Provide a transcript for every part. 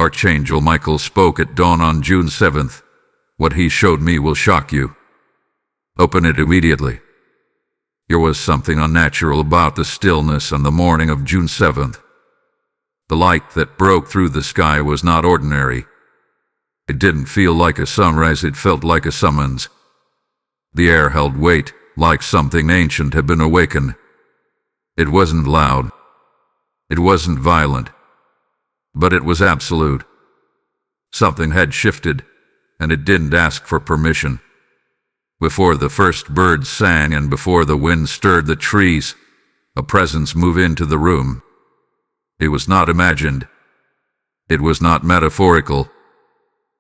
Archangel Michael spoke at dawn on June 7th. What he showed me will shock you. Open it immediately. There was something unnatural about the stillness on the morning of June 7th. The light that broke through the sky was not ordinary. It didn't feel like a sunrise, it felt like a summons. The air held weight, like something ancient had been awakened. It wasn't loud. It wasn't violent. But it was absolute. Something had shifted, and it didn't ask for permission. Before the first birds sang and before the wind stirred the trees, a presence moved into the room. It was not imagined. It was not metaphorical.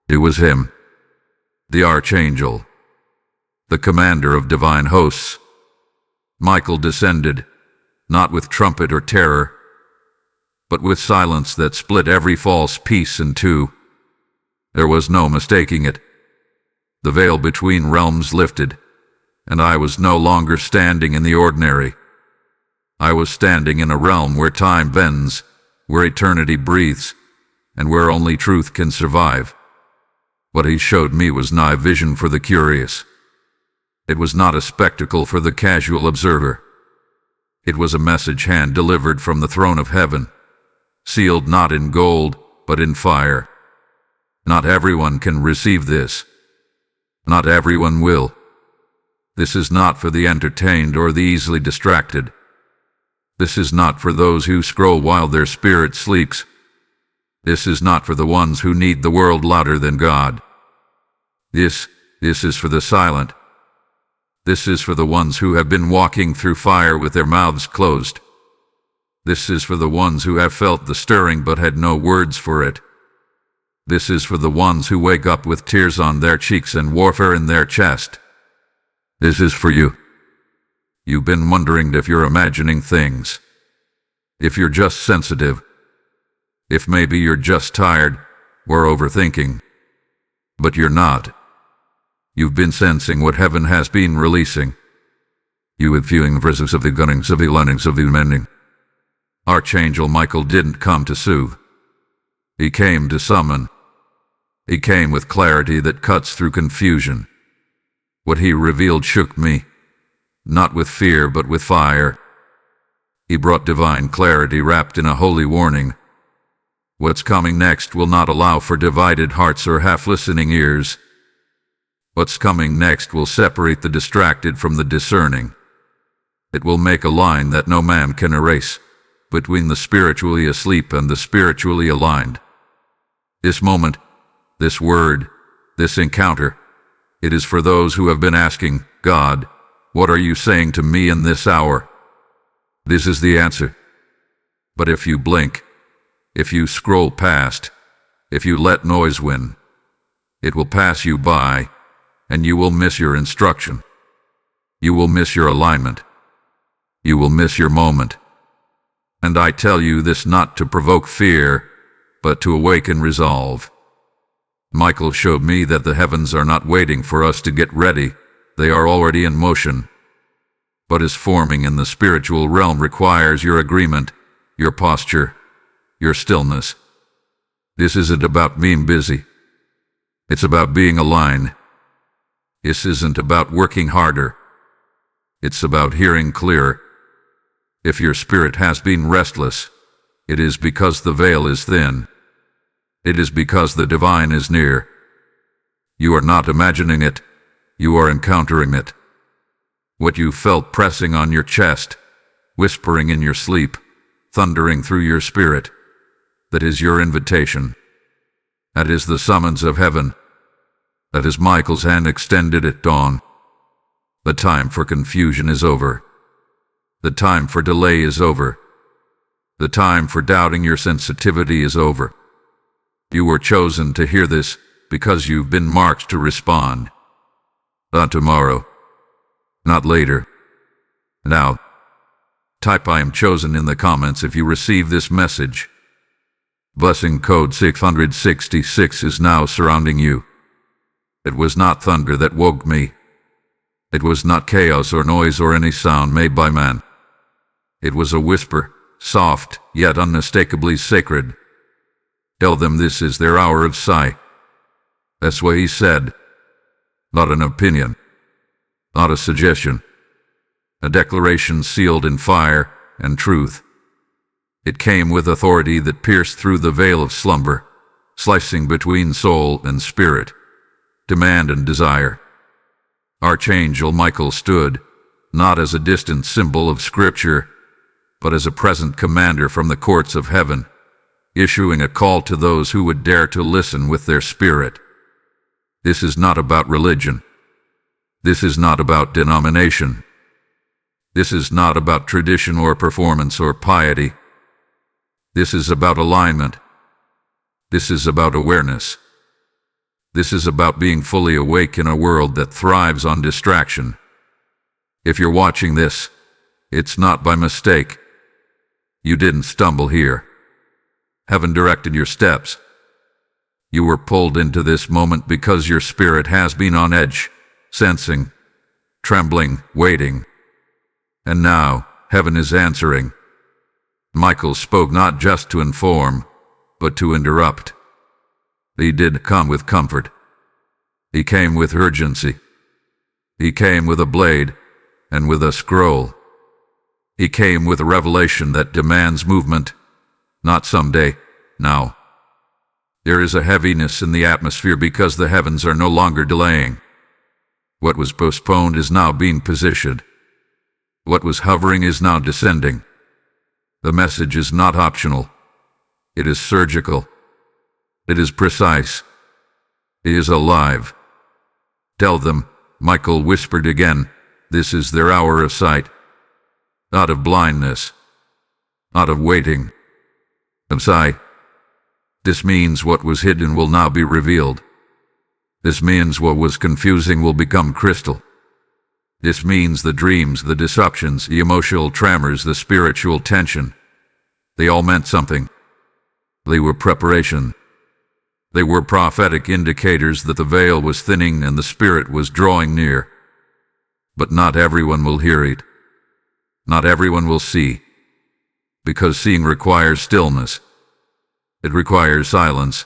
It was him, the Archangel, the commander of divine hosts. Michael descended, not with trumpet or terror, but with silence that split every false peace in two. There was no mistaking it. The veil between realms lifted, and I was no longer standing in the ordinary. I was standing in a realm where time bends, where eternity breathes, and where only truth can survive. What he showed me was not a vision for the curious. It was not a spectacle for the casual observer. It was a message hand-delivered from the throne of heaven, sealed not in gold, but in fire. Not everyone can receive this. Not everyone will. This is not for the entertained or the easily distracted. This is not for those who scroll while their spirit sleeps. This is not for the ones who need the world louder than God. This is for the silent. This is for the ones who have been walking through fire with their mouths closed. This is for the ones who have felt the stirring but had no words for it. This is for the ones who wake up with tears on their cheeks and warfare in their chest. This is for you. You've been wondering if you're imagining things, if you're just sensitive, if maybe you're just tired or overthinking. But you're not. You've been sensing what heaven has been releasing. You have feeling the presence of the gunnings of the landings of the mending. Archangel Michael didn't come to soothe. He came to summon. He came with clarity that cuts through confusion. What he revealed shook me, not with fear but with fire. He brought divine clarity wrapped in a holy warning. What's coming next will not allow for divided hearts or half-listening ears. What's coming next will separate the distracted from the discerning. It will make a line that no man can erase, between the spiritually asleep and the spiritually aligned. This moment, this word, this encounter, it is for those who have been asking, God, what are you saying to me in this hour? This is the answer. But if you blink, if you scroll past, if you let noise win, it will pass you by, and you will miss your instruction. You will miss your alignment. You will miss your moment. And I tell you this not to provoke fear, but to awaken resolve. Michael showed me that the heavens are not waiting for us to get ready, they are already in motion. What is forming in the spiritual realm requires your agreement, your posture, your stillness. This isn't about being busy. It's about being aligned. This isn't about working harder. It's about hearing clearer. If your spirit has been restless, it is because the veil is thin. It is because the divine is near. You are not imagining it, you are encountering it. What you felt pressing on your chest, whispering in your sleep, thundering through your spirit, that is your invitation. That is the summons of heaven. That is Michael's hand extended at dawn. The time for confusion is over. The time for delay is over. The time for doubting your sensitivity is over. You were chosen to hear this because you've been marked to respond. Not tomorrow. Not later. Now. Type I am chosen in the comments if you receive this message. Blessing code 666 is now surrounding you. It was not thunder that woke me. It was not chaos or noise or any sound made by man. It was a whisper, soft yet unmistakably sacred. Tell them this is their hour of sight. That's what he said. Not an opinion. Not a suggestion. A declaration sealed in fire and truth. It came with authority that pierced through the veil of slumber, slicing between soul and spirit, demand and desire. Archangel Michael stood, not as a distant symbol of Scripture, but as a present commander from the courts of heaven, issuing a call to those who would dare to listen with their spirit. This is not about religion. This is not about denomination. This is not about tradition or performance or piety. This is about alignment. This is about awareness. This is about being fully awake in a world that thrives on distraction. If you're watching this, it's not by mistake. You didn't stumble here. Heaven directed your steps. You were pulled into this moment because your spirit has been on edge, sensing, trembling, waiting. And now, heaven is answering. Michael spoke not just to inform, but to interrupt. He did come with comfort. He came with urgency. He came with a blade and with a scroll. He came with a revelation that demands movement, not someday, now. There is a heaviness in the atmosphere because the heavens are no longer delaying. What was postponed is now being positioned. What was hovering is now descending. The message is not optional. It is surgical. It is precise. It is alive. Tell them, Michael whispered again, this is their hour of sight. Not of blindness. Not of waiting. Of sight. This means what was hidden will now be revealed. This means what was confusing will become crystal. This means the dreams, the disruptions, the emotional tremors, the spiritual tension. They all meant something. They were preparation. They were prophetic indicators that the veil was thinning and the spirit was drawing near. But not everyone will hear it. Not everyone will see. Because seeing requires stillness. It requires silence.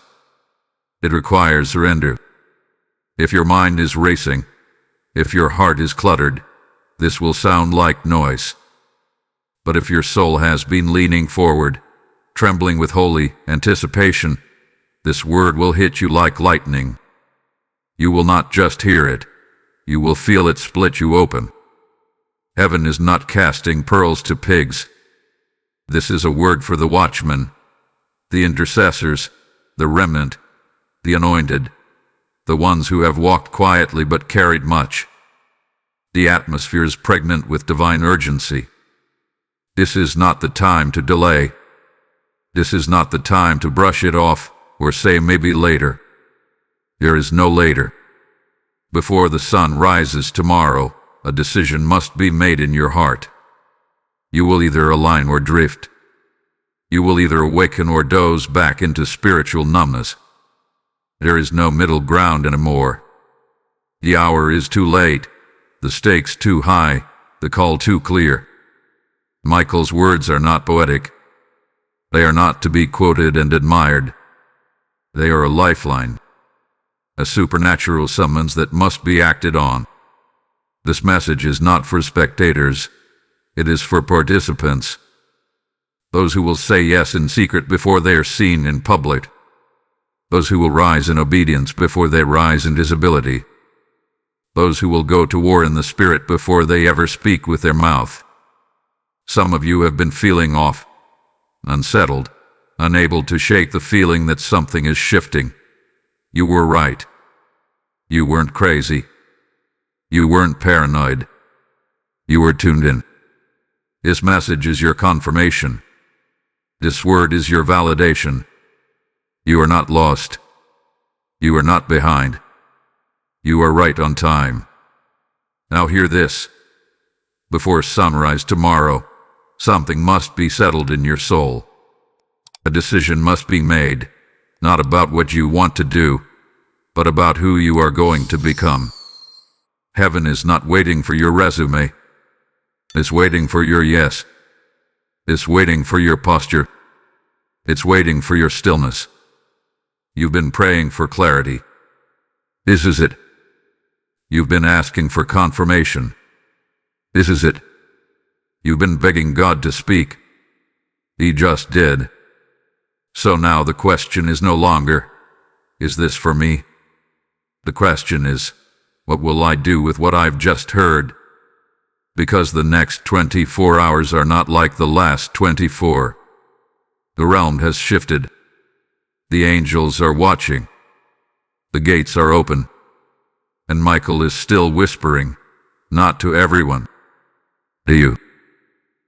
It requires surrender. If your mind is racing, if your heart is cluttered, this will sound like noise. But if your soul has been leaning forward, trembling with holy anticipation, this word will hit you like lightning. You will not just hear it, you will feel it split you open. Heaven is not casting pearls to pigs. This is a word for the watchmen, the intercessors, the remnant, the anointed, the ones who have walked quietly but carried much. The atmosphere is pregnant with divine urgency. This is not the time to delay. This is not the time to brush it off or say maybe later. There is no later. Before the sun rises tomorrow, a decision must be made in your heart. You will either align or drift. You will either awaken or doze back into spiritual numbness. There is no middle ground anymore. The hour is too late, the stakes too high, the call too clear. Michael's words are not poetic. They are not to be quoted and admired. They are a lifeline, a supernatural summons that must be acted on. This message is not for spectators. It is for participants. Those who will say yes in secret before they are seen in public. Those who will rise in obedience before they rise in visibility. Those who will go to war in the spirit before they ever speak with their mouth. Some of you have been feeling off, unsettled, unable to shake the feeling that something is shifting. You were right. You weren't crazy. You weren't paranoid. You were tuned in. This message is your confirmation. This word is your validation. You are not lost. You are not behind. You are right on time. Now hear this. Before sunrise tomorrow, something must be settled in your soul. A decision must be made, not about what you want to do, but about who you are going to become. Heaven is not waiting for your resume. It's waiting for your yes. It's waiting for your posture. It's waiting for your stillness. You've been praying for clarity. This is it. You've been asking for confirmation. This is it. You've been begging God to speak. He just did. So now the question is no longer, is this for me? The question is, what will I do with what I've just heard? Because the next 24 hours are not like the last 24. The realm has shifted. The angels are watching. The gates are open. And Michael is still whispering, not to everyone. Do you?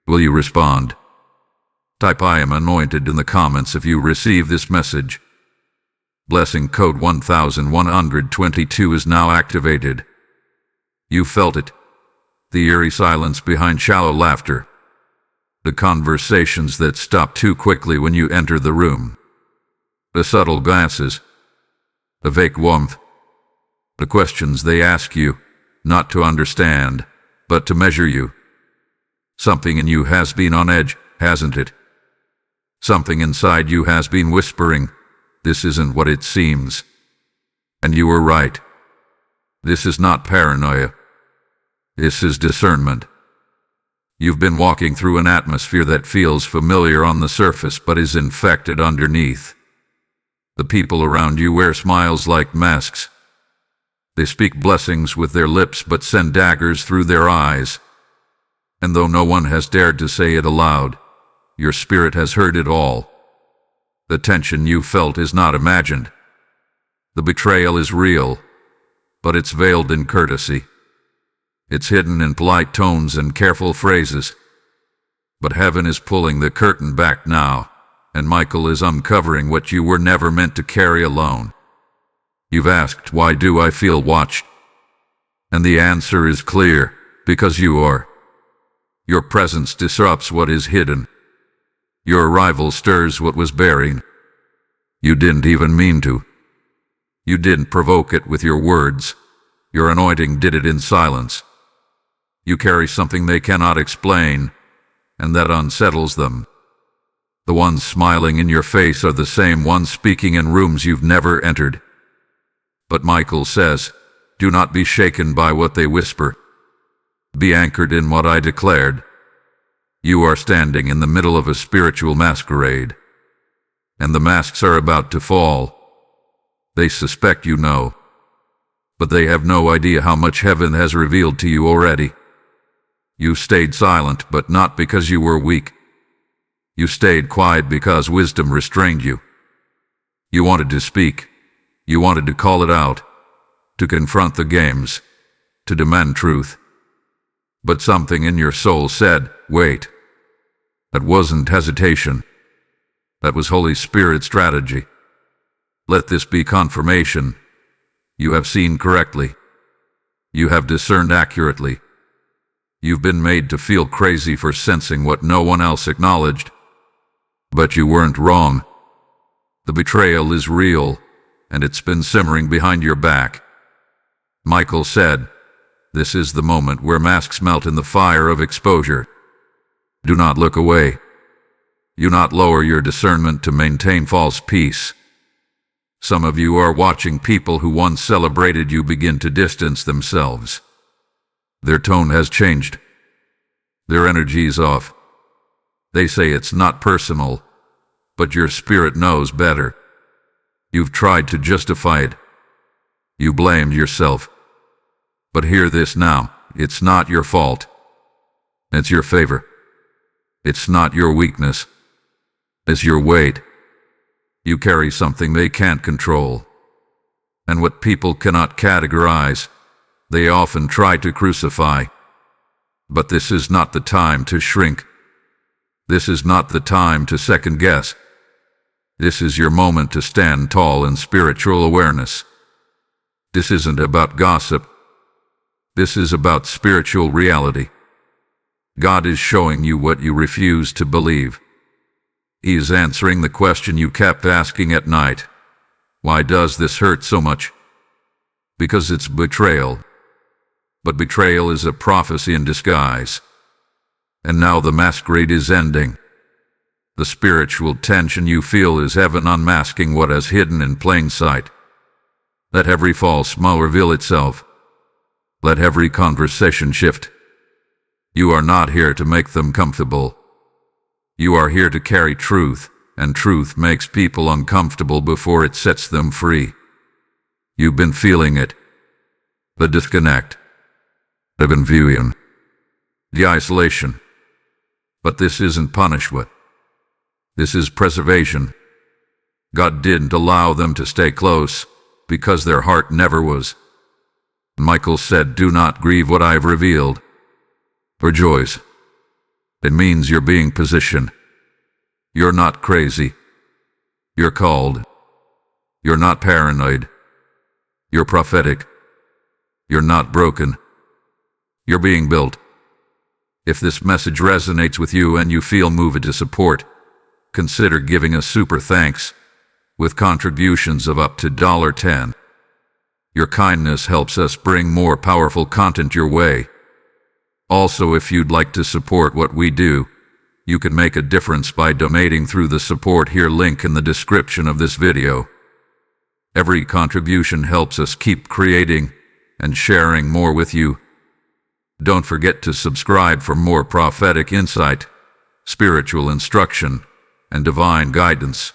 Will you respond? Type I am anointed in the comments if you receive this message. Blessing code 1122 is now activated. You felt it. The eerie silence behind shallow laughter. The conversations that stop too quickly when you enter the room. The subtle glances. The vague warmth. The questions they ask you, not to understand, but to measure you. Something in you has been on edge, hasn't it? Something inside you has been whispering, this isn't what it seems. And you were right. This is not paranoia. This is discernment. You've been walking through an atmosphere that feels familiar on the surface but is infected underneath. The people around you wear smiles like masks. They speak blessings with their lips but send daggers through their eyes. And though no one has dared to say it aloud, your spirit has heard it all. The tension you felt is not imagined. The betrayal is real, but it's veiled in courtesy. It's hidden in polite tones and careful phrases. But heaven is pulling the curtain back now, and Michael is uncovering what you were never meant to carry alone. You've asked, why do I feel watched? And the answer is clear, because you are. Your presence disrupts what is hidden. Your arrival stirs what was buried. You didn't even mean to. You didn't provoke it with your words. Your anointing did it in silence. You carry something they cannot explain, and that unsettles them. The ones smiling in your face are the same ones speaking in rooms you've never entered. But Michael says, do not be shaken by what they whisper. Be anchored in what I declared. You are standing in the middle of a spiritual masquerade, and the masks are about to fall. They suspect you know, but they have no idea how much heaven has revealed to you already. You stayed silent, but not because you were weak. You stayed quiet because wisdom restrained you. You wanted to speak. You wanted to call it out, to confront the games, to demand truth. But something in your soul said, wait. That wasn't hesitation. That was Holy Spirit strategy. Let this be confirmation. You have seen correctly. You have discerned accurately. You've been made to feel crazy for sensing what no one else acknowledged. But you weren't wrong. The betrayal is real, and it's been simmering behind your back. Michael said, this is the moment where masks melt in the fire of exposure. Do not look away. Do not lower your discernment to maintain false peace. Some of you are watching people who once celebrated you begin to distance themselves. Their tone has changed. Their energy's off. They say it's not personal, but your spirit knows better. You've tried to justify it. You blamed yourself. But hear this now, it's not your fault. It's your favor. It's not your weakness. It's your weight. You carry something they can't control. And what people cannot categorize, they often try to crucify. But this is not the time to shrink. This is not the time to second guess. This is your moment to stand tall in spiritual awareness. This isn't about gossip. This is about spiritual reality. God is showing you what you refuse to believe. He is answering the question you kept asking at night. Why does this hurt so much? Because it's betrayal. But betrayal is a prophecy in disguise. And now the masquerade is ending. The spiritual tension you feel is heaven unmasking what is hidden in plain sight. Let every false smile reveal itself. Let every conversation shift. You are not here to make them comfortable. You are here to carry truth, and truth makes people uncomfortable before it sets them free. You've been feeling it. The disconnect. The confusion. The isolation. But this isn't punishment. This is preservation. God didn't allow them to stay close, because their heart never was. Michael said, "Do not grieve what I've revealed. Rejoice." It means you're being positioned. You're not crazy. You're called. You're not paranoid. You're prophetic. You're not broken. You're being built. If this message resonates with you and you feel moved to support, consider giving a super thanks with contributions of up to $10. Your kindness helps us bring more powerful content your way. Also, if you'd like to support what we do, you can make a difference by donating through the Support Here link in the description of this video. Every contribution helps us keep creating and sharing more with you. Don't forget to subscribe for more prophetic insight, spiritual instruction, and divine guidance,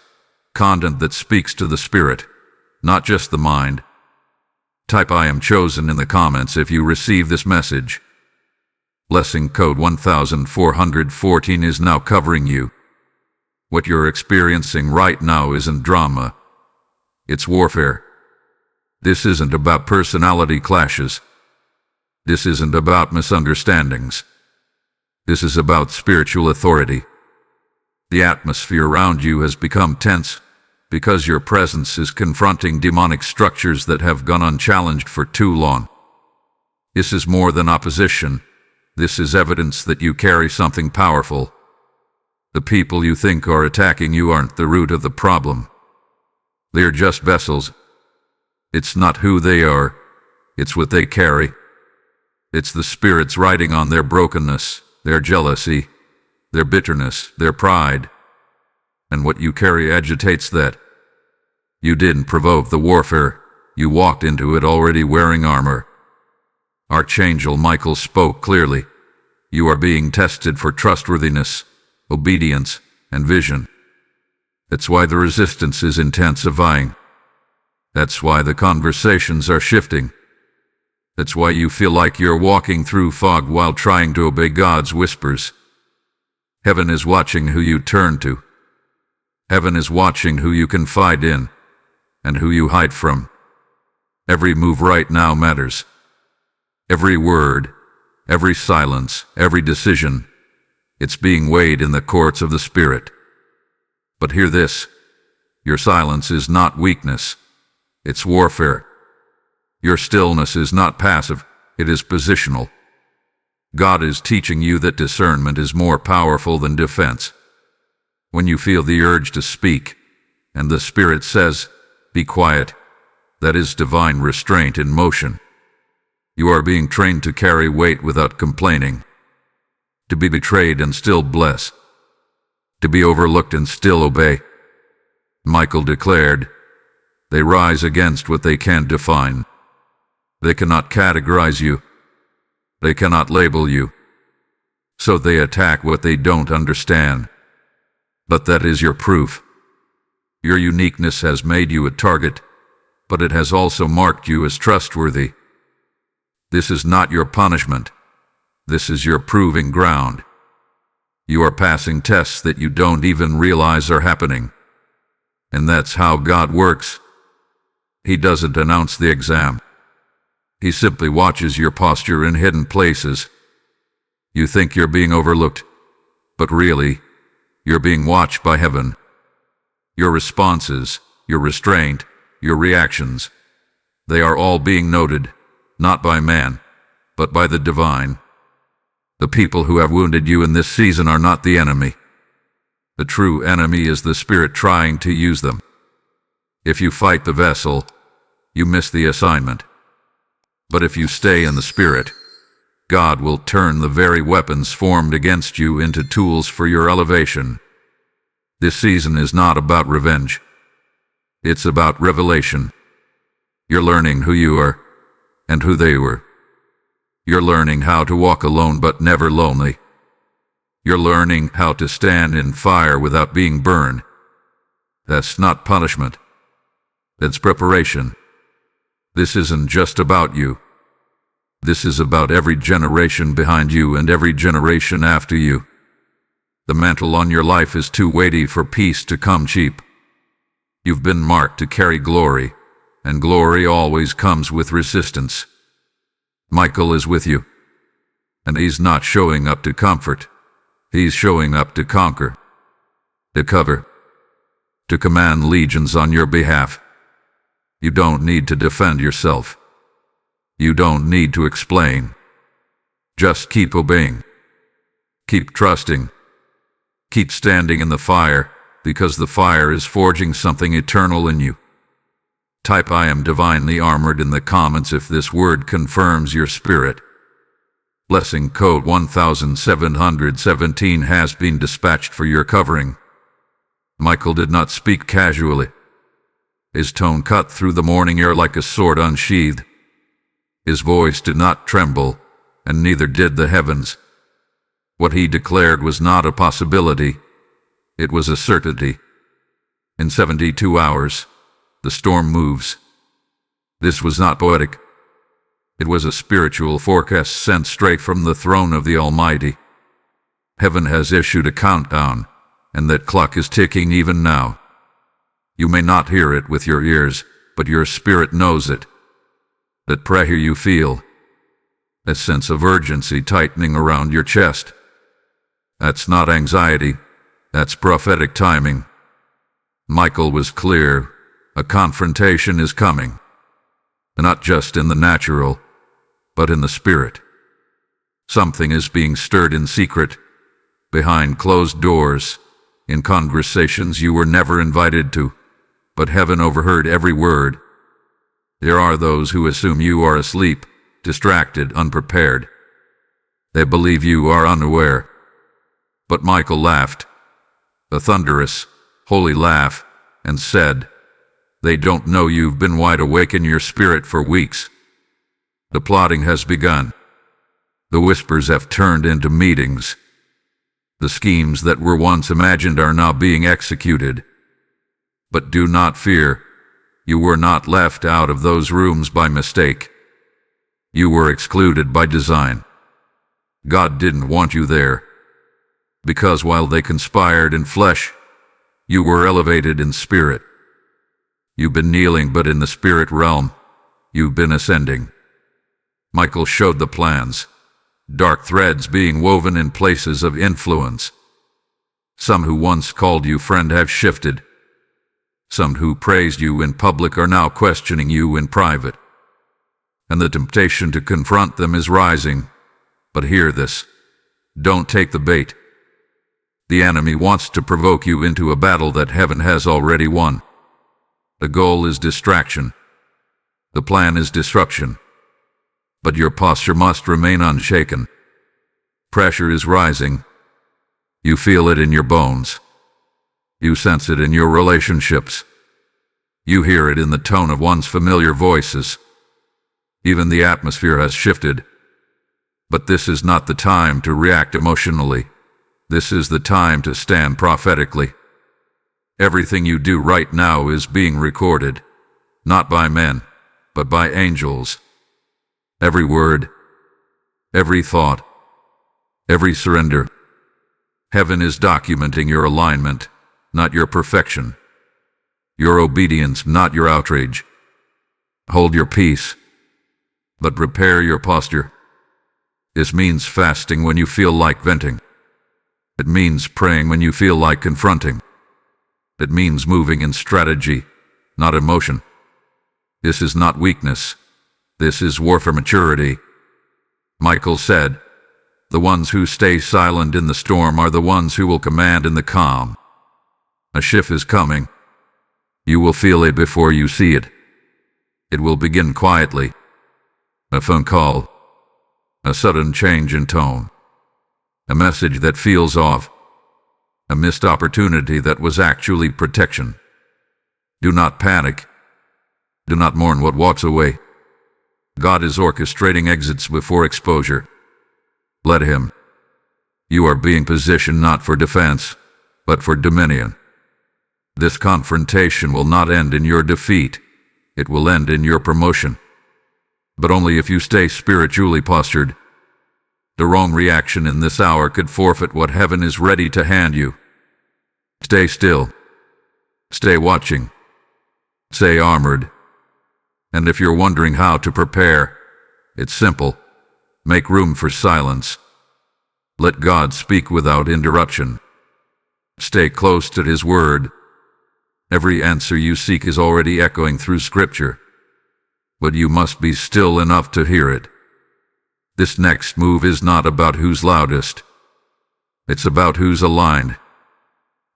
content that speaks to the spirit, not just the mind. Type "I am chosen" in the comments if you receive this message. Blessing code 1414 is now covering you. What you're experiencing right now isn't drama. It's warfare. This isn't about personality clashes. This isn't about misunderstandings. This is about spiritual authority. The atmosphere around you has become tense because your presence is confronting demonic structures that have gone unchallenged for too long. This is more than opposition. This is evidence that you carry something powerful. The people you think are attacking you aren't the root of the problem. They're just vessels. It's not who they are, it's what they carry. It's the spirits riding on their brokenness, their jealousy, their bitterness, their pride. And what you carry agitates that. You didn't provoke the warfare, you walked into it already wearing armor. Archangel Michael spoke clearly. You are being tested for trustworthiness, obedience, and vision. That's why the resistance is intensifying. That's why the conversations are shifting. That's why you feel like you're walking through fog while trying to obey God's whispers. Heaven is watching who you turn to. Heaven is watching who you confide in, and who you hide from. Every move right now matters. Every word, every silence, every decision, it's being weighed in the courts of the Spirit. But hear this, your silence is not weakness, it's warfare. Your stillness is not passive, it is positional. God is teaching you that discernment is more powerful than defense. When you feel the urge to speak, and the Spirit says, "Be quiet," that is divine restraint in motion. You are being trained to carry weight without complaining, to be betrayed and still bless, to be overlooked and still obey. Michael declared, "They rise against what they can't define. They cannot categorize you. They cannot label you. So they attack what they don't understand. But that is your proof. Your uniqueness has made you a target, but it has also marked you as trustworthy. This is not your punishment. This is your proving ground. You are passing tests that you don't even realize are happening. And that's how God works. He doesn't announce the exam. He simply watches your posture in hidden places. You think you're being overlooked, but really, you're being watched by heaven. Your responses, your restraint, your reactions, they are all being noted, not by man, but by the divine. The people who have wounded you in this season are not the enemy. The true enemy is the Spirit trying to use them. If you fight the vessel, you miss the assignment. But if you stay in the Spirit, God will turn the very weapons formed against you into tools for your elevation. This season is not about revenge. It's about revelation. You're learning who you are and who they were. You're learning how to walk alone but never lonely. You're learning how to stand in fire without being burned. That's not punishment. That's preparation. This isn't just about you. This is about every generation behind you and every generation after you. The mantle on your life is too weighty for peace to come cheap. You've been marked to carry glory, and glory always comes with resistance. Michael is with you, and he's not showing up to comfort. He's showing up to conquer, to cover, to command legions on your behalf. You don't need to defend yourself. You don't need to explain. Just keep obeying. Keep trusting. Keep standing in the fire, because the fire is forging something eternal in you. Type "I am divinely armored" in the comments if this word confirms your spirit. Blessing code 1717 has been dispatched for your covering. Michael did not speak casually. His tone cut through the morning air like a sword unsheathed. His voice did not tremble, and neither did the heavens. What he declared was not a possibility. It was a certainty. In 72 hours, the storm moves. This was not poetic. It was a spiritual forecast sent straight from the throne of the Almighty. Heaven has issued a countdown, and that clock is ticking even now. You may not hear it with your ears, but your spirit knows it. That pressure you feel, a sense of urgency tightening around your chest. That's not anxiety, that's prophetic timing. Michael was clear. A confrontation is coming. Not just in the natural, but in the spirit. Something is being stirred in secret, behind closed doors, in conversations you were never invited to, but heaven overheard every word. There are those who assume you are asleep, distracted, unprepared. They believe you are unaware. But Michael laughed, a thunderous, holy laugh, and said, "They don't know you've been wide awake in your spirit for weeks. The plotting has begun. The whispers have turned into meetings. The schemes that were once imagined are now being executed. But do not fear. You were not left out of those rooms by mistake. You were excluded by design. God didn't want you there. Because while they conspired in flesh, you were elevated in spirit. You've been kneeling, but in the spirit realm, you've been ascending." Michael showed the plans, dark threads being woven in places of influence. Some who once called you friend have shifted. Some who praised you in public are now questioning you in private. And the temptation to confront them is rising. But hear this. Don't take the bait. The enemy wants to provoke you into a battle that heaven has already won. The goal is distraction. The plan is disruption. But your posture must remain unshaken. Pressure is rising. You feel it in your bones. You sense it in your relationships. You hear it in the tone of once familiar voices. Even the atmosphere has shifted. But this is not the time to react emotionally. This is the time to stand prophetically. Everything you do right now is being recorded, not by men, but by angels. Every word, every thought, every surrender. Heaven is documenting your alignment, not your perfection. Your obedience, not your outrage. Hold your peace, but prepare your posture. This means fasting when you feel like venting. It means praying when you feel like confronting. It means moving in strategy, not emotion. This is not weakness. This is war for maturity. Michael said, "The ones who stay silent in the storm are the ones who will command in the calm." A shift is coming. You will feel it before you see it. It will begin quietly. A phone call. A sudden change in tone. A message that feels off. a missed opportunity that was actually protection. Do not panic. Do not mourn what walks away. God is orchestrating exits before exposure. Let Him. You are being positioned not for defense, but for dominion. This confrontation will not end in your defeat. It will end in your promotion. But only if you stay spiritually postured. The wrong reaction in this hour could forfeit what heaven is ready to hand you. Stay still. Stay watching. Stay armored. And if you're wondering how to prepare, it's simple. Make room for silence. Let God speak without interruption. Stay close to His word. Every answer you seek is already echoing through Scripture. But you must be still enough to hear it. This next move is not about who's loudest. It's about who's aligned.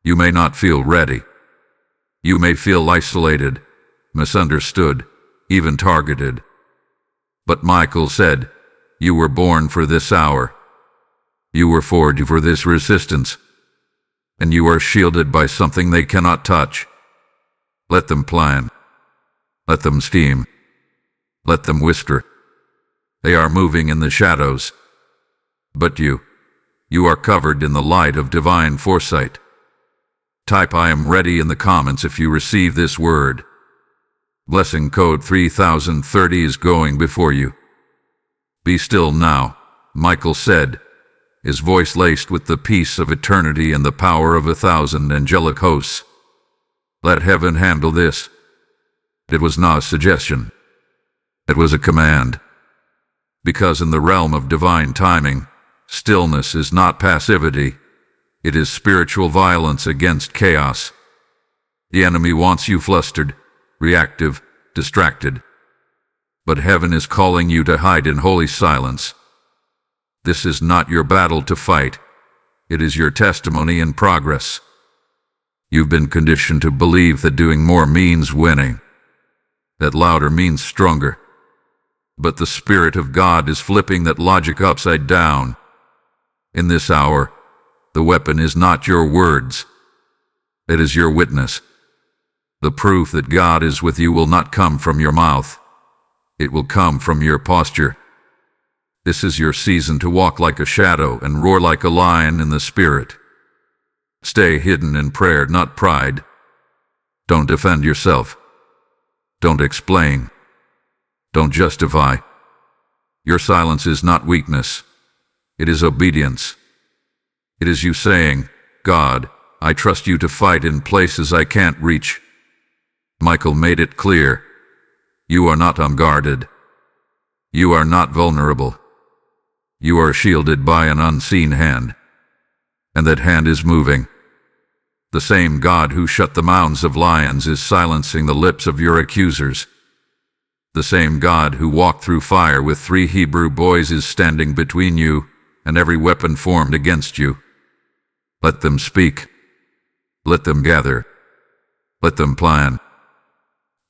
You may not feel ready. You may feel isolated, misunderstood, even targeted. But Michael said, you were born for this hour. You were forged for this resistance. And you are shielded by something they cannot touch. Let them plan. Let them scheme. Let them whisper. They are moving in the shadows. But you are covered in the light of divine foresight. Type I am ready in the comments if you receive this word. Blessing code 3030 is going before you. Be still now, Michael said, his voice laced with the peace of eternity and the power of 1,000 angelic hosts. Let heaven handle this. It was not a suggestion. It was a command. Because in the realm of divine timing, stillness is not passivity. It is spiritual violence against chaos. The enemy wants you flustered, reactive, distracted. But heaven is calling you to hide in holy silence. This is not your battle to fight. It is your testimony in progress. You've been conditioned to believe that doing more means winning, that louder means stronger. But the Spirit of God is flipping that logic upside down. In this hour, the weapon is not your words. It is your witness. The proof that God is with you will not come from your mouth. It will come from your posture. This is your season to walk like a shadow and roar like a lion in the Spirit. Stay hidden in prayer, not pride. Don't defend yourself. Don't explain. Don't justify. Your silence is not weakness. It is obedience. It is you saying, God, I trust you to fight in places I can't reach. Michael made it clear. You are not unguarded. You are not vulnerable. You are shielded by an unseen hand. And that hand is moving. The same God who shut the mouths of lions is silencing the lips of your accusers. The same God who walked through fire with 3 Hebrew boys is standing between you and every weapon formed against you. Let them speak. Let them gather. Let them plan.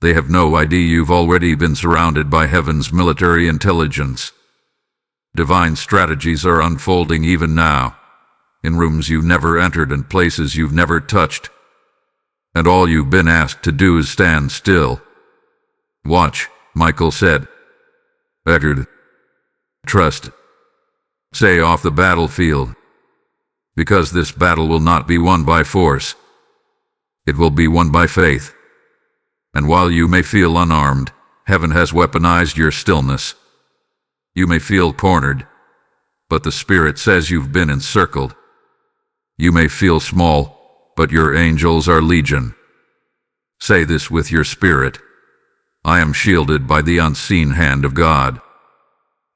They have no idea you've already been surrounded by heaven's military intelligence. Divine strategies are unfolding even now, in rooms you've never entered and places you've never touched. And all you've been asked to do is stand still. Watch, Michael said. Eckerd. Trust. Stay off the battlefield. Because this battle will not be won by force. It will be won by faith. And while you may feel unarmed, heaven has weaponized your stillness. You may feel cornered, but the Spirit says you've been encircled. You may feel small, but your angels are legion. Say this with your spirit. I am shielded by the unseen hand of God.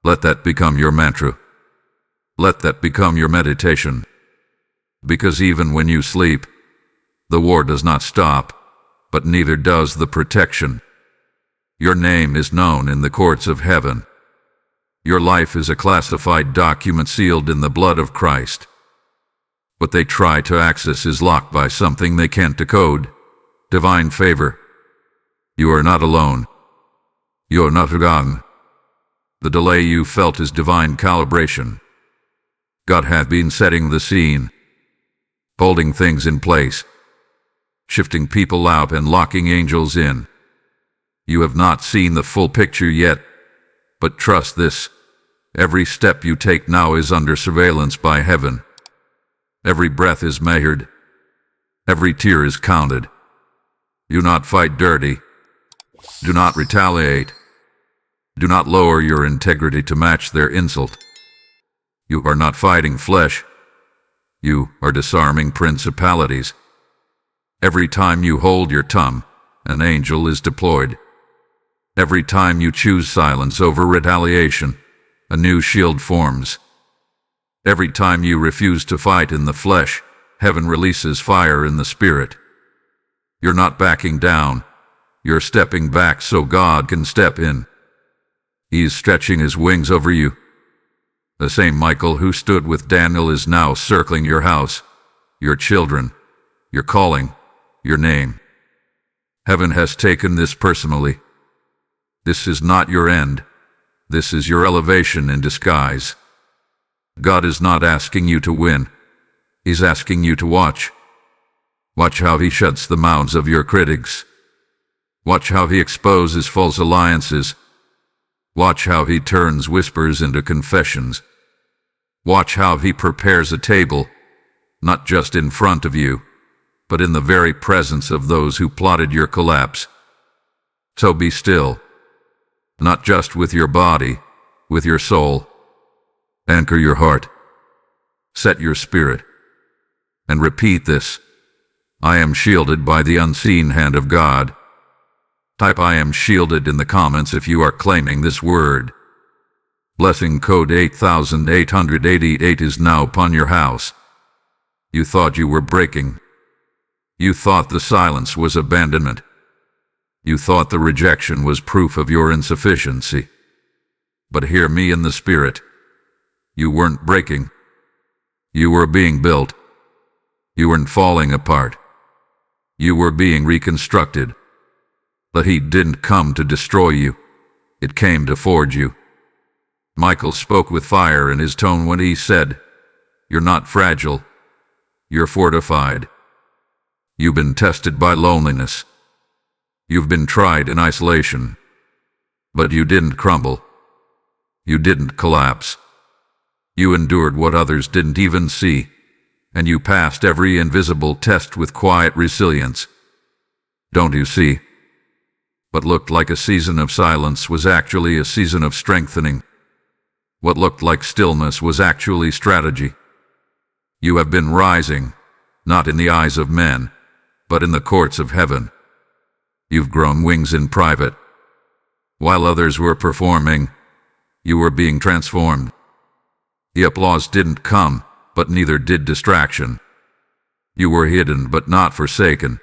Let that become your mantra. Let that become your meditation. Because even when you sleep, the war does not stop, but neither does the protection. Your name is known in the courts of heaven. Your life is a classified document sealed in the blood of Christ. What they try to access is locked by something they can't decode. Divine favor. You are not alone. You are not forgotten. The delay you felt is divine calibration. God hath been setting the scene. holding things in place, shifting people out and locking angels in. You have not seen the full picture yet, but trust this. Every step you take now is under surveillance by heaven. Every breath is measured. Every tear is counted. Do not fight dirty. Do not retaliate. Do not lower your integrity to match their insult. You are not fighting flesh. You are disarming principalities. Every time you hold your tongue, an angel is deployed. Every time you choose silence over retaliation, a new shield forms. Every time you refuse to fight in the flesh, heaven releases fire in the spirit. You're not backing down. You're stepping back so God can step in. He's stretching his wings over you. The same Michael who stood with Daniel is now circling your house, your children, your calling, your name. Heaven has taken this personally. This is not your end. This is your elevation in disguise. God is not asking you to win. He's asking you to watch. Watch how he shuts the mouths of your critics. Watch how he exposes false alliances. Watch how he turns whispers into confessions. Watch how he prepares a table, not just in front of you, but in the very presence of those who plotted your collapse. So be still, not just with your body, with your soul. Anchor your heart. Set your spirit. And repeat this. I am shielded by the unseen hand of God. Type I am shielded in the comments if you are claiming this word. Blessing code 8888 is now upon your house. You thought you were breaking. You thought the silence was abandonment. You thought the rejection was proof of your insufficiency. But hear me in the spirit. You weren't breaking. You were being built. You weren't falling apart. You were being reconstructed. The heat didn't come to destroy you. It came to forge you. Michael spoke with fire in his tone when he said, You're not fragile. You're fortified. You've been tested by loneliness. You've been tried in isolation. But you didn't crumble. You didn't collapse. You endured what others didn't even see, and you passed every invisible test with quiet resilience. Don't you see? What looked like a season of silence was actually a season of strengthening. What looked like stillness was actually strategy. You have been rising, not in the eyes of men, but in the courts of heaven. You've grown wings in private. While others were performing, you were being transformed. The applause didn't come, but neither did distraction. You were hidden, but not forsaken.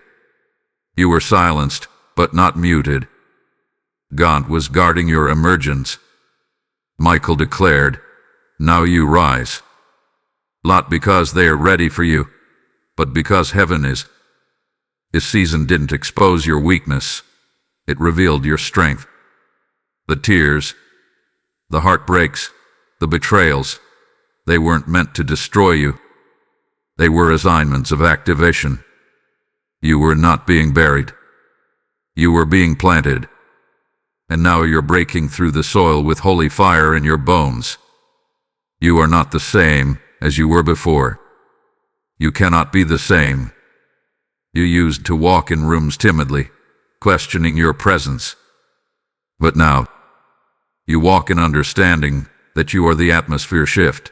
You were silenced, but not muted. God was guarding your emergence. Michael declared, Now you rise. Not because they are ready for you, but because heaven is. This season didn't expose your weakness. It revealed your strength. The tears, the heartbreaks, the betrayals, they weren't meant to destroy you. They were assignments of activation. You were not being buried. You were being planted. And now you're breaking through the soil with holy fire in your bones. You are not the same as you were before. You cannot be the same. You used to walk in rooms timidly, questioning your presence. But now, you walk in understanding that you are the atmosphere shift.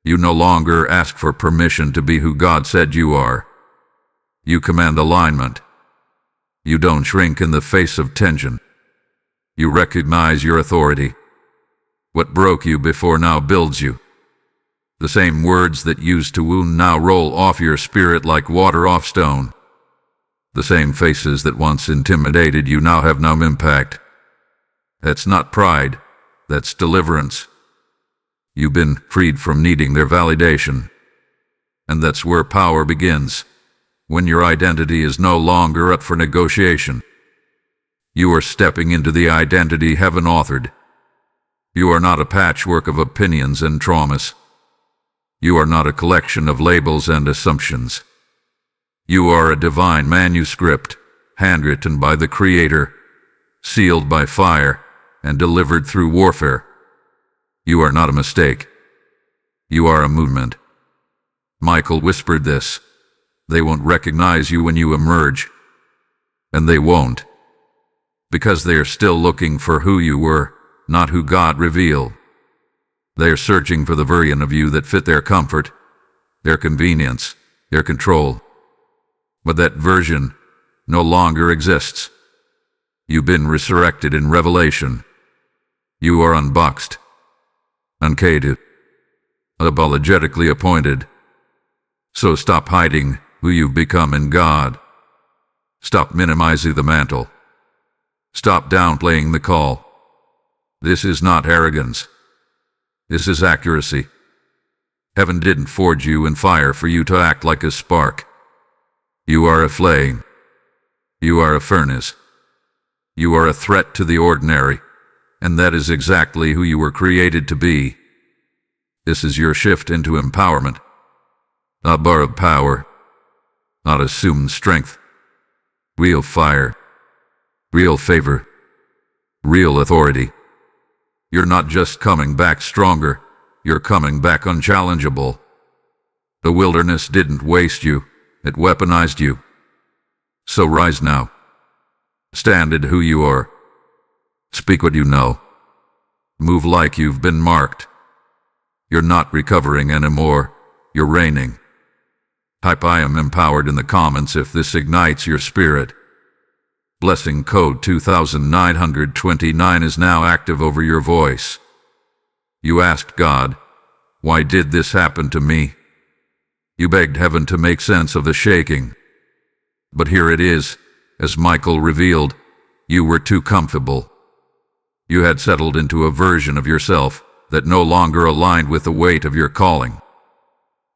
You no longer ask for permission to be who God said you are. You command alignment. You don't shrink in the face of tension. You recognize your authority. What broke you before now builds you. The same words that used to wound now roll off your spirit like water off stone. The same faces that once intimidated you now have no impact. That's not pride, that's deliverance. You've been freed from needing their validation. And that's where power begins, when your identity is no longer up for negotiation. You are stepping into the identity heaven authored. You are not a patchwork of opinions and traumas. You are not a collection of labels and assumptions. You are a divine manuscript, handwritten by the Creator, sealed by fire, and delivered through warfare. You are not a mistake. You are a movement. Michael whispered this. They won't recognize you when you emerge. And they won't. Because they are still looking for who you were, not who God revealed. They are searching for the version of you that fit their comfort, their convenience, their control. But that version no longer exists. You've been resurrected in revelation. You are unboxed, uncaged, apologetically appointed. So stop hiding who you've become in God. Stop minimizing the mantle. Stop downplaying the call. This is not arrogance. This is accuracy. Heaven didn't forge you in fire for you to act like a spark. You are a flame. You are a furnace. You are a threat to the ordinary, and that is exactly who you were created to be. This is your shift into empowerment. Not borrowed power. Not assumed strength. Real fire. Real favor. Real authority. You're not just coming back stronger, you're coming back unchallengeable. The wilderness didn't waste you, it weaponized you. So rise now. Stand in who you are. Speak what you know. Move like you've been marked. You're not recovering anymore, you're reigning. Type I am empowered in the comments if this ignites your spirit. Blessing code 2929 is now active over your voice. You asked God, why did this happen to me? You begged heaven to make sense of the shaking. But here it is, as Michael revealed, you were too comfortable. You had settled into a version of yourself that no longer aligned with the weight of your calling.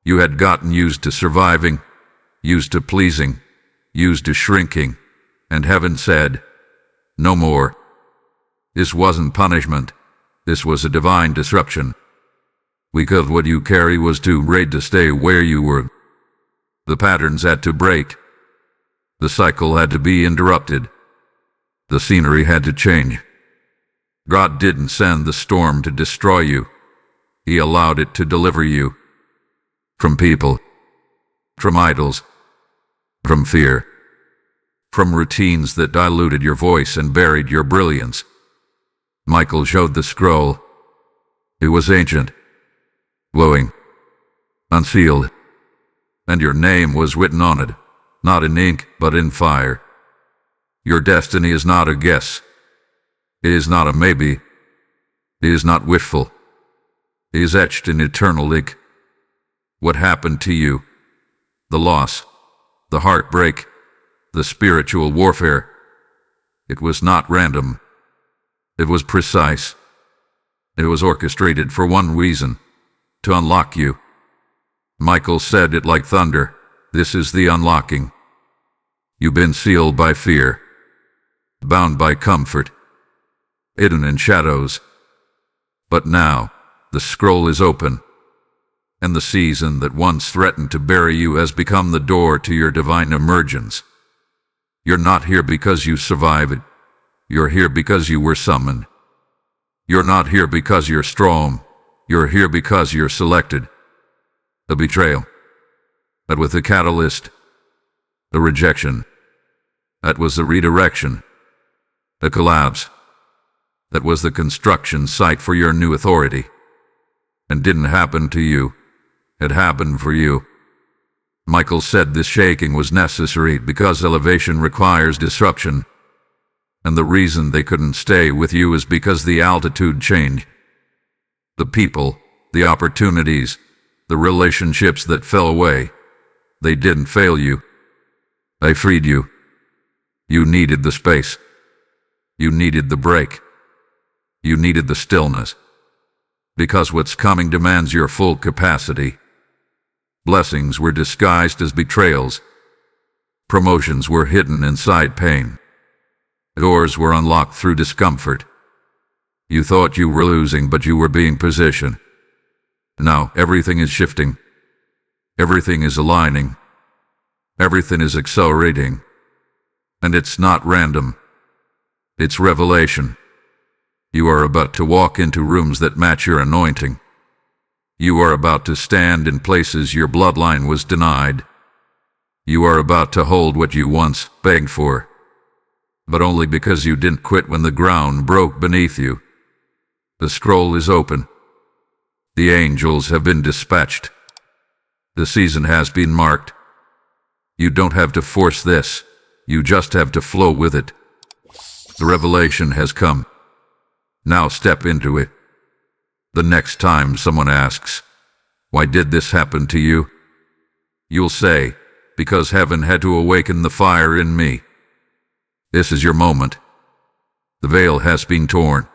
You had gotten used to surviving, used to pleasing, used to shrinking. And heaven said, no more. This wasn't punishment. This was a divine disruption. Because what you carry was too great to stay where you were. The patterns had to break. The cycle had to be interrupted. The scenery had to change. God didn't send the storm to destroy you. He allowed it to deliver you. From people. From idols. From fear. From routines that diluted your voice and buried your brilliance. Michael showed the scroll. It was ancient, glowing, unsealed, and your name was written on it, not in ink, but in fire. Your destiny is not a guess. It is not a maybe. It is not wishful. It is etched in eternal ink. What happened to you? The loss, the heartbreak, the spiritual warfare. It was not random. It was precise. It was orchestrated for one reason, to unlock you. Michael said it like thunder. This is the unlocking. You've been sealed by fear, bound by comfort, hidden in shadows. But now, the scroll is open, and the season that once threatened to bury you has become the door to your divine emergence. You're not here because you survived. You're here because you were summoned. You're not here because you're strong. You're here because you're selected. A betrayal. That was the catalyst. A rejection. That was the redirection. A collapse. That was the construction site for your new authority. And didn't happen to you. It happened for you. Michael said this shaking was necessary because elevation requires disruption. And the reason they couldn't stay with you is because the altitude changed. The people, the opportunities, the relationships that fell away, they didn't fail you. They freed you. You needed the space. You needed the break. You needed the stillness. Because what's coming demands your full capacity. Blessings were disguised as betrayals. Promotions were hidden inside pain. Doors were unlocked through discomfort. You thought you were losing, but you were being positioned. Now everything is shifting. Everything is aligning. Everything is accelerating. And it's not random. It's revelation. You are about to walk into rooms that match your anointing. You are about to stand in places your bloodline was denied. You are about to hold what you once begged for, but only because you didn't quit when the ground broke beneath you. The scroll is open. The angels have been dispatched. The season has been marked. You don't have to force this. You just have to flow with it. The revelation has come. Now step into it. The next time someone asks, "Why did this happen to you?" you'll say, "Because heaven had to awaken the fire in me." This is your moment. The veil has been torn.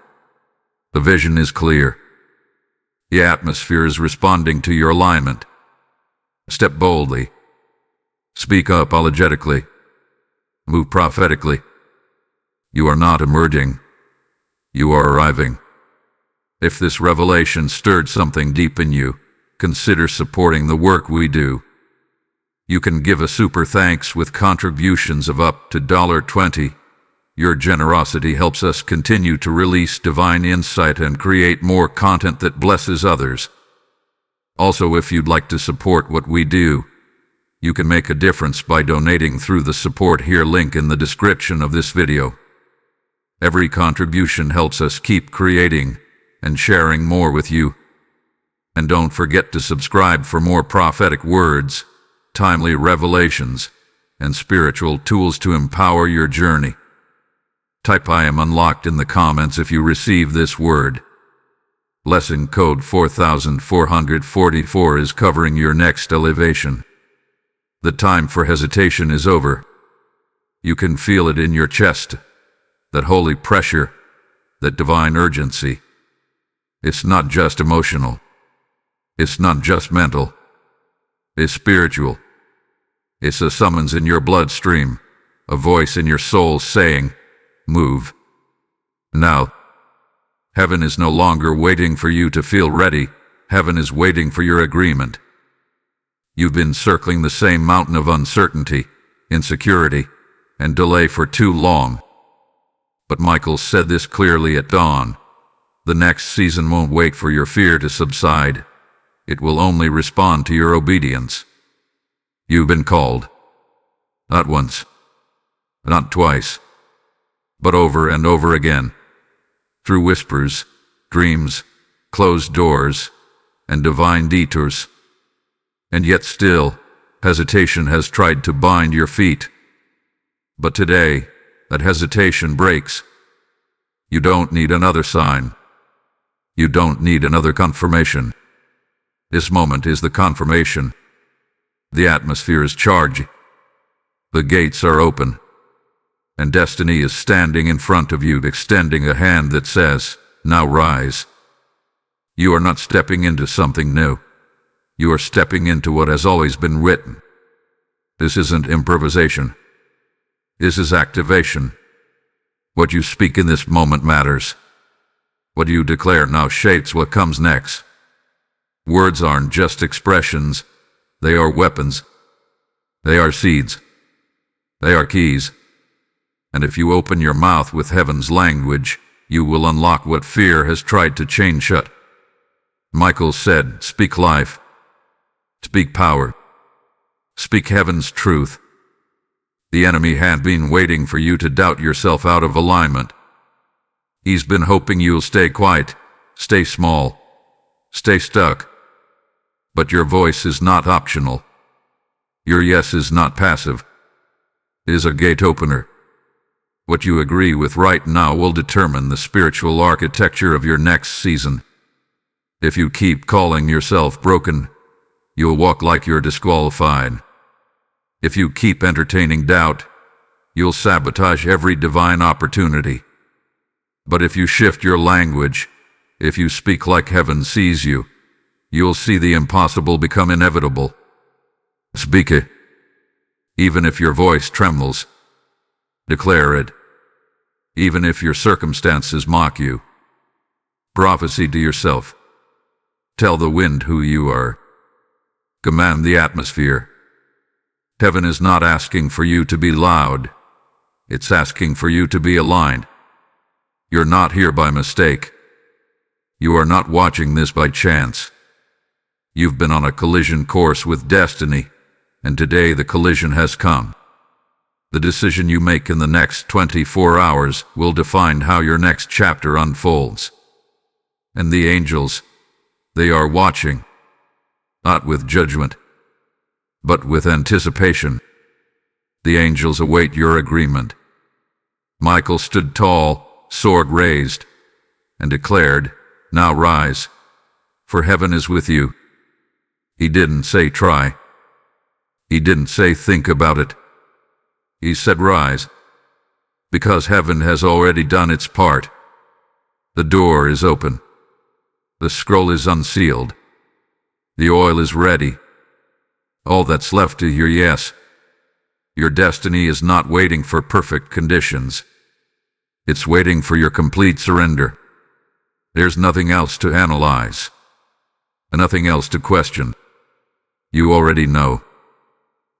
The vision is clear. The atmosphere is responding to your alignment. Step boldly. Speak apologetically. Move prophetically. You are not emerging. You are arriving. If this revelation stirred something deep in you, consider supporting the work we do. You can give a super thanks with contributions of up to $20. Your generosity helps us continue to release divine insight and create more content that blesses others. Also, if you'd like to support what we do, you can make a difference by donating through the support here link in the description of this video. Every contribution helps us keep creating and sharing more with you. And don't forget to subscribe for more prophetic words, timely revelations, and spiritual tools to empower your journey. Type "I am unlocked" in the comments if you receive this word. Lesson code 4444 is covering your next elevation. The time for hesitation is over. You can feel it in your chest. That holy pressure, that divine urgency. It's not just emotional. It's not just mental. It's spiritual. It's a summons in your bloodstream, a voice in your soul saying, "Move." Now, heaven is no longer waiting for you to feel ready. Heaven is waiting for your agreement. You've been circling the same mountain of uncertainty, insecurity, and delay for too long. But Michael said this clearly at dawn. The next season won't wait for your fear to subside. It will only respond to your obedience. You've been called. Not once, not twice, but over and over again. Through whispers, dreams, closed doors, and divine detours. And yet still, hesitation has tried to bind your feet. But today, that hesitation breaks. You don't need another sign. You don't need another confirmation. This moment is the confirmation. The atmosphere is charged. The gates are open. And destiny is standing in front of you, extending a hand that says, "Now rise." You are not stepping into something new. You are stepping into what has always been written. This isn't improvisation. This is activation. What you speak in this moment matters. What you declare now shapes what comes next. Words aren't just expressions. They are weapons. They are seeds. They are keys. And if you open your mouth with heaven's language, you will unlock what fear has tried to chain shut. Michael said, "Speak life. Speak power. Speak heaven's truth." The enemy had been waiting for you to doubt yourself out of alignment. He's been hoping you'll stay quiet, stay small, stay stuck. But your voice is not optional. Your yes is not passive. It is a gate opener. What you agree with right now will determine the spiritual architecture of your next season. If you keep calling yourself broken, you'll walk like you're disqualified. If you keep entertaining doubt, you'll sabotage every divine opportunity. But if you shift your language, if you speak like heaven sees you, you'll see the impossible become inevitable. Speak it. Even if your voice trembles, declare it. Even if your circumstances mock you, prophecy to yourself. Tell the wind who you are. Command the atmosphere. Heaven is not asking for you to be loud. It's asking for you to be aligned. You're not here by mistake. You are not watching this by chance. You've been on a collision course with destiny, and today the collision has come. The decision you make in the next 24 hours will define how your next chapter unfolds. And the angels, they are watching, not with judgment, but with anticipation. The angels await your agreement. Michael stood tall, sword raised, and declared, "Now rise, for heaven is with you." He didn't say try. He didn't say think about it. He said rise, because heaven has already done its part. The door is open. The scroll is unsealed. The oil is ready. All that's left is your yes. Your destiny is not waiting for perfect conditions. It's waiting for your complete surrender. There's nothing else to analyze, and nothing else to question. You already know.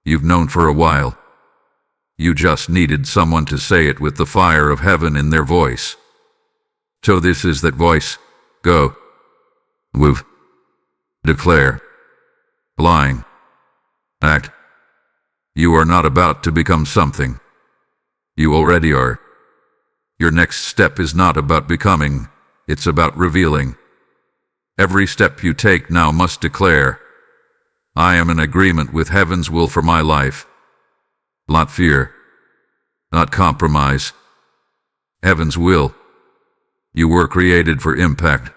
You've known for a while. You just needed someone to say it with the fire of heaven in their voice. So this is that voice. Go. Move. Declare. Align. Act. You are not about to become something. You already are. Your next step is not about becoming, it's about revealing. Every step you take now must declare, I am in agreement with heaven's will for my life. Not fear, not compromise. Heaven's will. You were created for impact,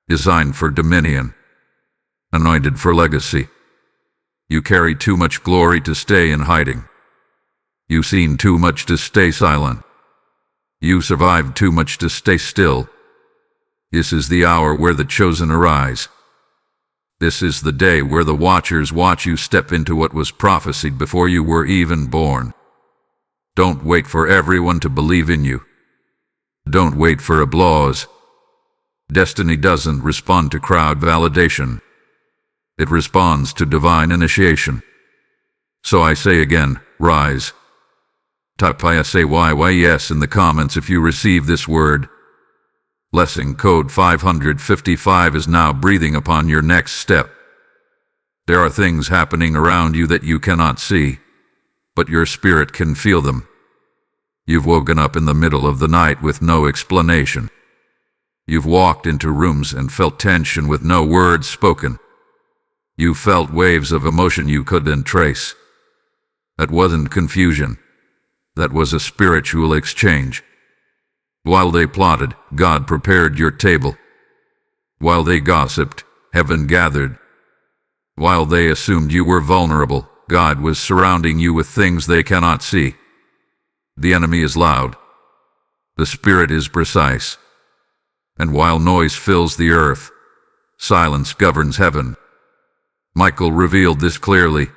designed for dominion, anointed for legacy. You carry too much glory to stay in hiding. You've seen too much to stay silent. You survived too much to stay still. This is the hour where the chosen arise. This is the day where the watchers watch you step into what was prophesied before you were even born. Don't wait for everyone to believe in you. Don't wait for applause. Destiny doesn't respond to crowd validation. It responds to divine initiation. So I say again, rise. Type ISAYYES in the comments if you receive this word. Blessing code 555 is now breathing upon your next step. There are things happening around you that you cannot see, but your spirit can feel them. You've woken up in the middle of the night with no explanation. You've walked into rooms and felt tension with no words spoken. You felt waves of emotion you couldn't trace. That wasn't confusion. That was a spiritual exchange. While they plotted, God prepared your table. While they gossiped, heaven gathered. While they assumed you were vulnerable, God was surrounding you with things they cannot see. The enemy is loud. The spirit is precise. And while noise fills the earth, silence governs heaven. Michael revealed this clearly.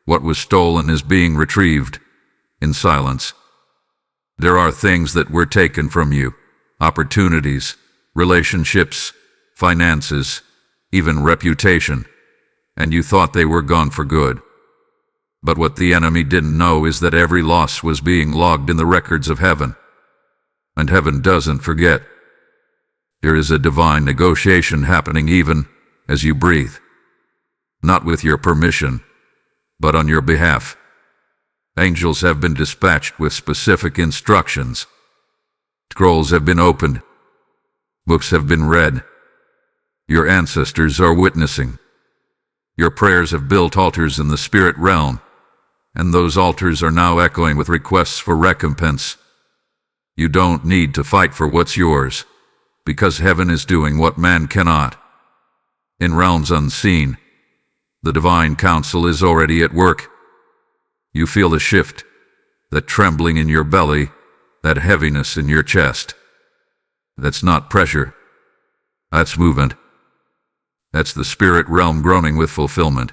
What was stolen is being retrieved in silence. There are things that were taken from you, opportunities, relationships, finances, even reputation, and you thought they were gone for good. But what the enemy didn't know is that every loss was being logged in the records of heaven. And heaven doesn't forget. There is a divine negotiation happening even as you breathe. Not with your permission, but on your behalf. Angels have been dispatched with specific instructions. Scrolls have been opened. Books have been read. Your ancestors are witnessing. Your prayers have built altars in the spirit realm, and those altars are now echoing with requests for recompense. You don't need to fight for what's yours, because heaven is doing what man cannot. In realms unseen, the divine counsel is already at work. You feel the shift, that trembling in your belly, that heaviness in your chest. That's not pressure. That's movement. That's the spirit realm groaning with fulfillment.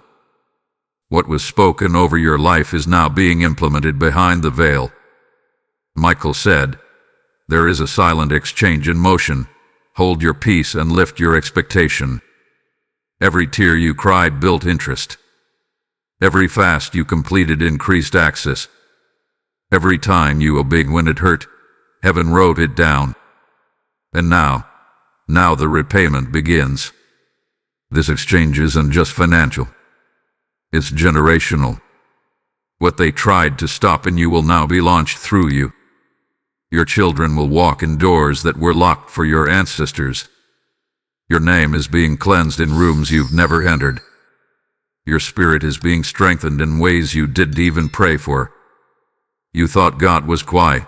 What was spoken over your life is now being implemented behind the veil. Michael said, there is a silent exchange in motion. Hold your peace and lift your expectation. Every tear you cried built interest. Every fast you completed increased access. Every time you obeyed when it hurt, heaven wrote it down. And now the repayment begins. This exchange isn't just financial. It's generational. What they tried to stop in you will now be launched through you. Your children will walk in doors that were locked for your ancestors. Your name is being cleansed in rooms you've never entered. Your spirit is being strengthened in ways you didn't even pray for. You thought God was quiet,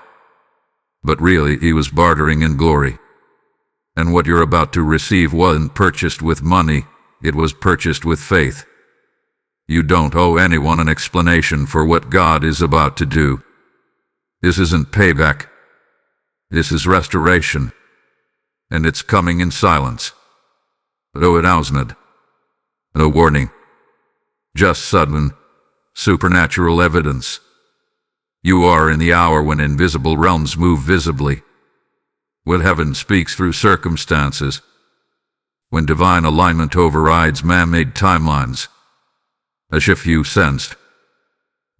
but really He was bartering in glory. And what you're about to receive wasn't purchased with money, it was purchased with faith. You don't owe anyone an explanation for what God is about to do. This isn't payback. This is restoration. And it's coming in silence. No announcement. No warning. Just sudden, supernatural evidence. You are in the hour when invisible realms move visibly. When heaven speaks through circumstances. When divine alignment overrides man-made timelines. A shift you sensed.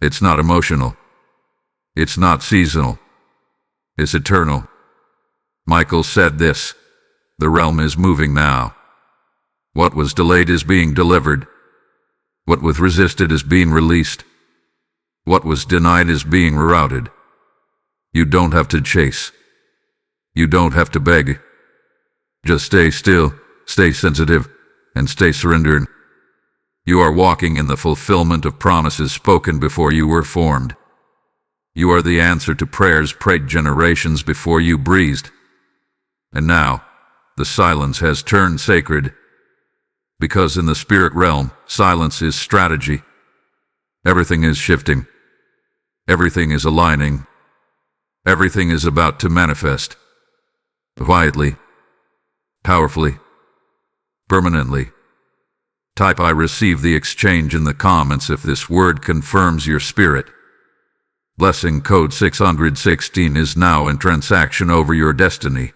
It's not emotional. It's not seasonal. It's eternal. Michael said this. The realm is moving now. What was delayed is being delivered. What was resisted is being released. What was denied is being rerouted. You don't have to chase. You don't have to beg. Just stay still, stay sensitive, and stay surrendered. You are walking in the fulfillment of promises spoken before you were formed. You are the answer to prayers prayed generations before you breathed. And now, the silence has turned sacred. Because in the spirit realm, silence is strategy. Everything is shifting. Everything is aligning. Everything is about to manifest. Quietly. Powerfully. Permanently. Type I receive the exchange in the comments if this word confirms your spirit. Blessing code 616 is now in transaction over your destiny.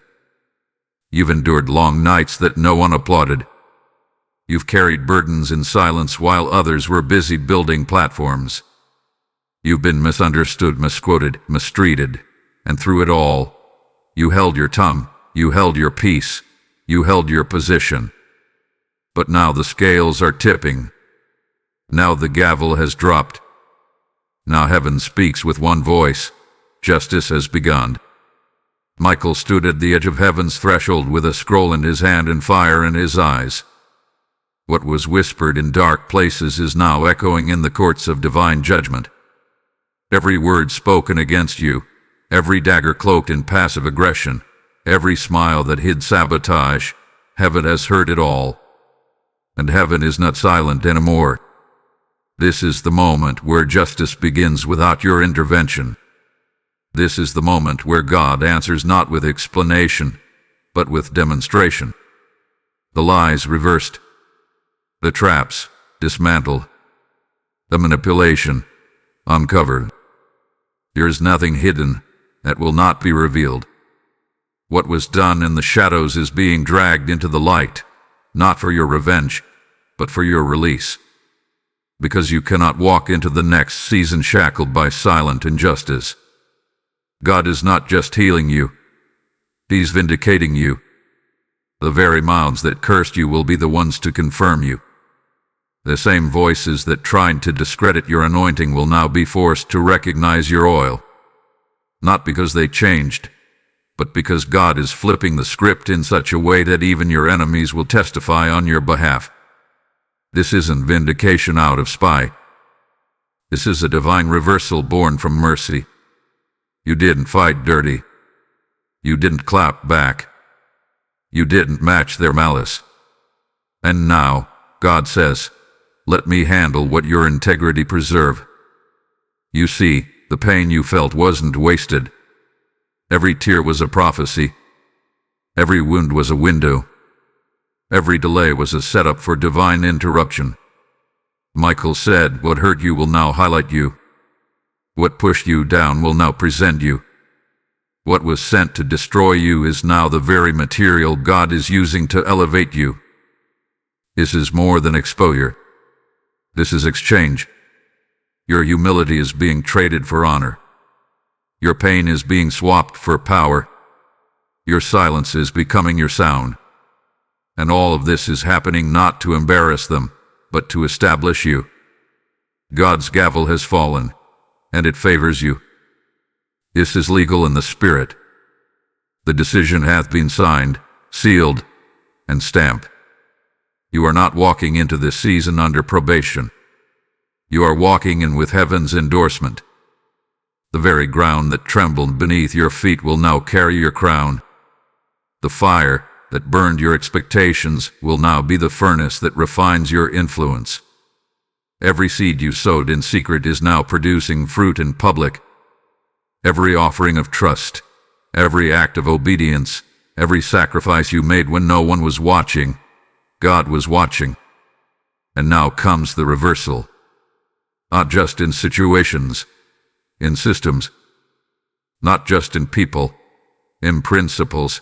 You've endured long nights that no one applauded. You've carried burdens in silence while others were busy building platforms. You've been misunderstood, misquoted, mistreated, and through it all, you held your tongue, you held your peace, you held your position. But now the scales are tipping. Now the gavel has dropped. Now heaven speaks with one voice. Justice has begun. Michael stood at the edge of heaven's threshold with a scroll in his hand and fire in his eyes. What was whispered in dark places is now echoing in the courts of divine judgment. Every word spoken against you, every dagger cloaked in passive aggression, every smile that hid sabotage, heaven has heard it all. And heaven is not silent anymore. This is the moment where justice begins without your intervention. This is the moment where God answers not with explanation, but with demonstration. The lies reversed. The traps dismantled. The manipulation uncovered. There is nothing hidden that will not be revealed. What was done in the shadows is being dragged into the light, not for your revenge, but for your release. Because you cannot walk into the next season shackled by silent injustice. God is not just healing you, He's vindicating you. The very mouths that cursed you will be the ones to confirm you. The same voices that tried to discredit your anointing will now be forced to recognize your oil. Not because they changed, but because God is flipping the script in such a way that even your enemies will testify on your behalf. This isn't vindication out of spite. This is a divine reversal born from mercy. You didn't fight dirty. You didn't clap back. You didn't match their malice. And now, God says, let me handle what your integrity preserve. You see, the pain you felt wasn't wasted. Every tear was a prophecy. Every wound was a window. Every delay was a setup for divine interruption. Michael said, what hurt you will now highlight you. What pushed you down will now present you. What was sent to destroy you is now the very material God is using to elevate you. This is more than exposure. This is exchange. Your humility is being traded for honor. Your pain is being swapped for power. Your silence is becoming your sound. And all of this is happening not to embarrass them, but to establish you. God's gavel has fallen, and it favors you. This is legal in the Spirit. The decision hath been signed, sealed, and stamped. You are not walking into this season under probation. You are walking in with heaven's endorsement. The very ground that trembled beneath your feet will now carry your crown. The fire that burned your expectations will now be the furnace that refines your influence. Every seed you sowed in secret is now producing fruit in public. Every offering of trust, every act of obedience, every sacrifice you made when no one was watching, God was watching. And now comes the reversal. Not just in situations, in systems. Not just in people, in principles.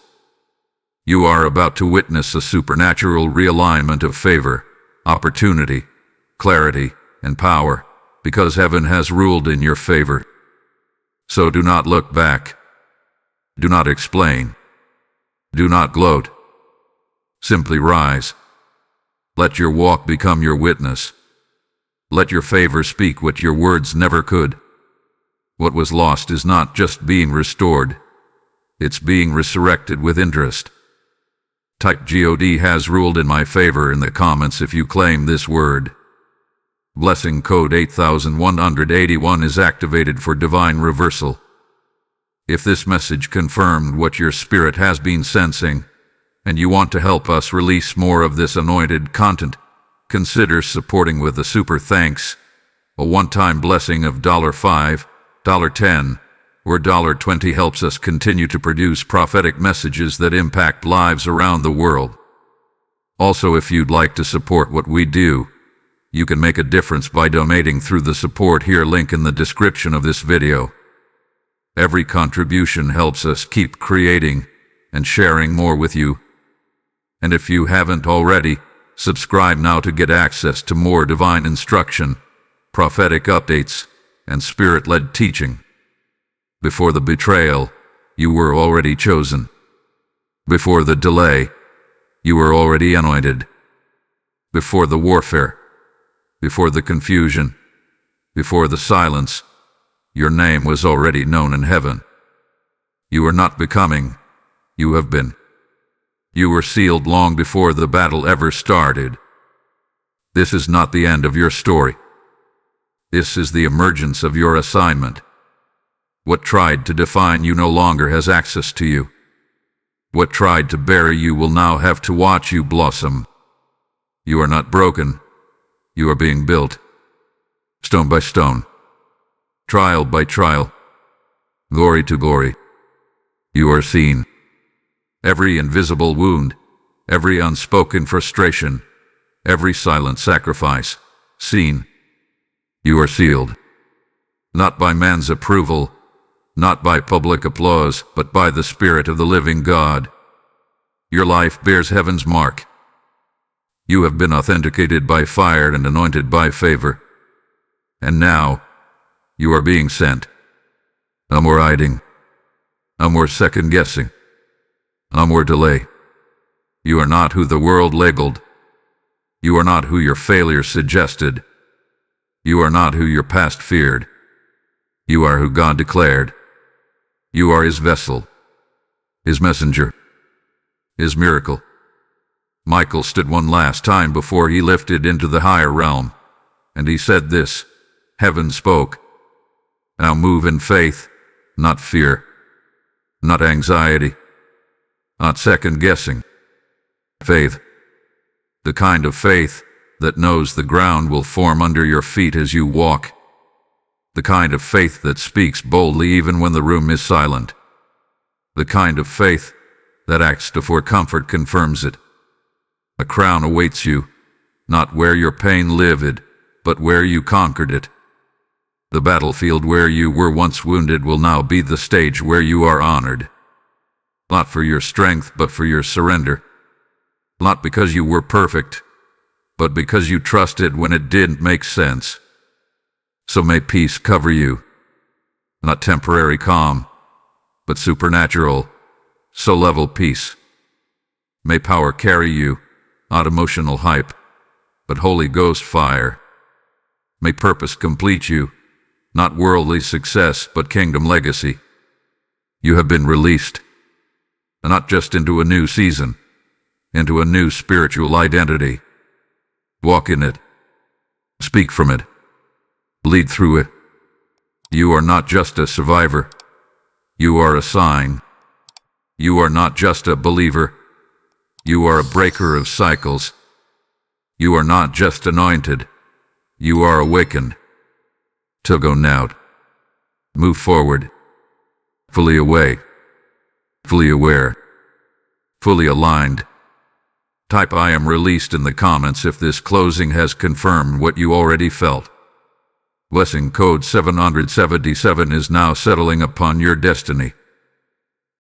You are about to witness a supernatural realignment of favor, opportunity, clarity, and power, because heaven has ruled in your favor. So do not look back. Do not explain. Do not gloat. Simply rise. Let your walk become your witness. Let your favor speak what your words never could. What was lost is not just being restored. It's being resurrected with interest. Type God has ruled in my favor in the comments if you claim this word. Blessing code 8181 is activated for divine reversal. If this message confirmed what your spirit has been sensing, and you want to help us release more of this anointed content, consider supporting with a super thanks, a one-time blessing of $5, $10, or $20 helps us continue to produce prophetic messages that impact lives around the world. Also, if you'd like to support what we do, you can make a difference by donating through the support here link in the description of this video. Every contribution helps us keep creating and sharing more with you. And if you haven't already, subscribe now to get access to more divine instruction, prophetic updates, and spirit-led teaching. Before the betrayal, you were already chosen. Before the delay, you were already anointed. Before the warfare, before the confusion, before the silence, your name was already known in heaven. You are not becoming, you have been. You were sealed long before the battle ever started. This is not the end of your story. This is the emergence of your assignment. What tried to define you no longer has access to you. What tried to bury you will now have to watch you blossom. You are not broken. You are being built. Stone by stone. Trial by trial. Glory to glory. You are seen. Every invisible wound, every unspoken frustration, every silent sacrifice, seen. You are sealed. Not by man's approval, not by public applause, but by the Spirit of the living God. Your life bears heaven's mark. You have been authenticated by fire and anointed by favor. And now, you are being sent. No more hiding. No more second-guessing. No more delay. You are not who the world labeled. You are not who your failure suggested. You are not who your past feared. You are who God declared. You are His vessel, His messenger, His miracle. Michael stood one last time before he lifted into the higher realm, and he said this, heaven spoke. Now move in faith, not fear, not anxiety, not second-guessing. Faith. The kind of faith that knows the ground will form under your feet as you walk. The kind of faith that speaks boldly even when the room is silent. The kind of faith that acts before comfort confirms it. A crown awaits you, not where your pain lived, but where you conquered it. The battlefield where you were once wounded will now be the stage where you are honored. Not for your strength, but for your surrender. Not because you were perfect, but because you trusted when it didn't make sense. So may peace cover you. Not temporary calm, but supernatural, soul-level peace. May power carry you, not emotional hype, but Holy Ghost fire. May purpose complete you, not worldly success, but kingdom legacy. You have been released, not just into a new season, into a new spiritual identity. Walk in it. Speak from it. Lead through it. You are not just a survivor. You are a sign. You are not just a believer. You are a breaker of cycles. You are not just anointed. You are awakened. To go now. Move forward. Fully awake. Fully aware. Fully aligned. Type I am released in the comments if this closing has confirmed what you already felt. Blessing code 777 is now settling upon your destiny.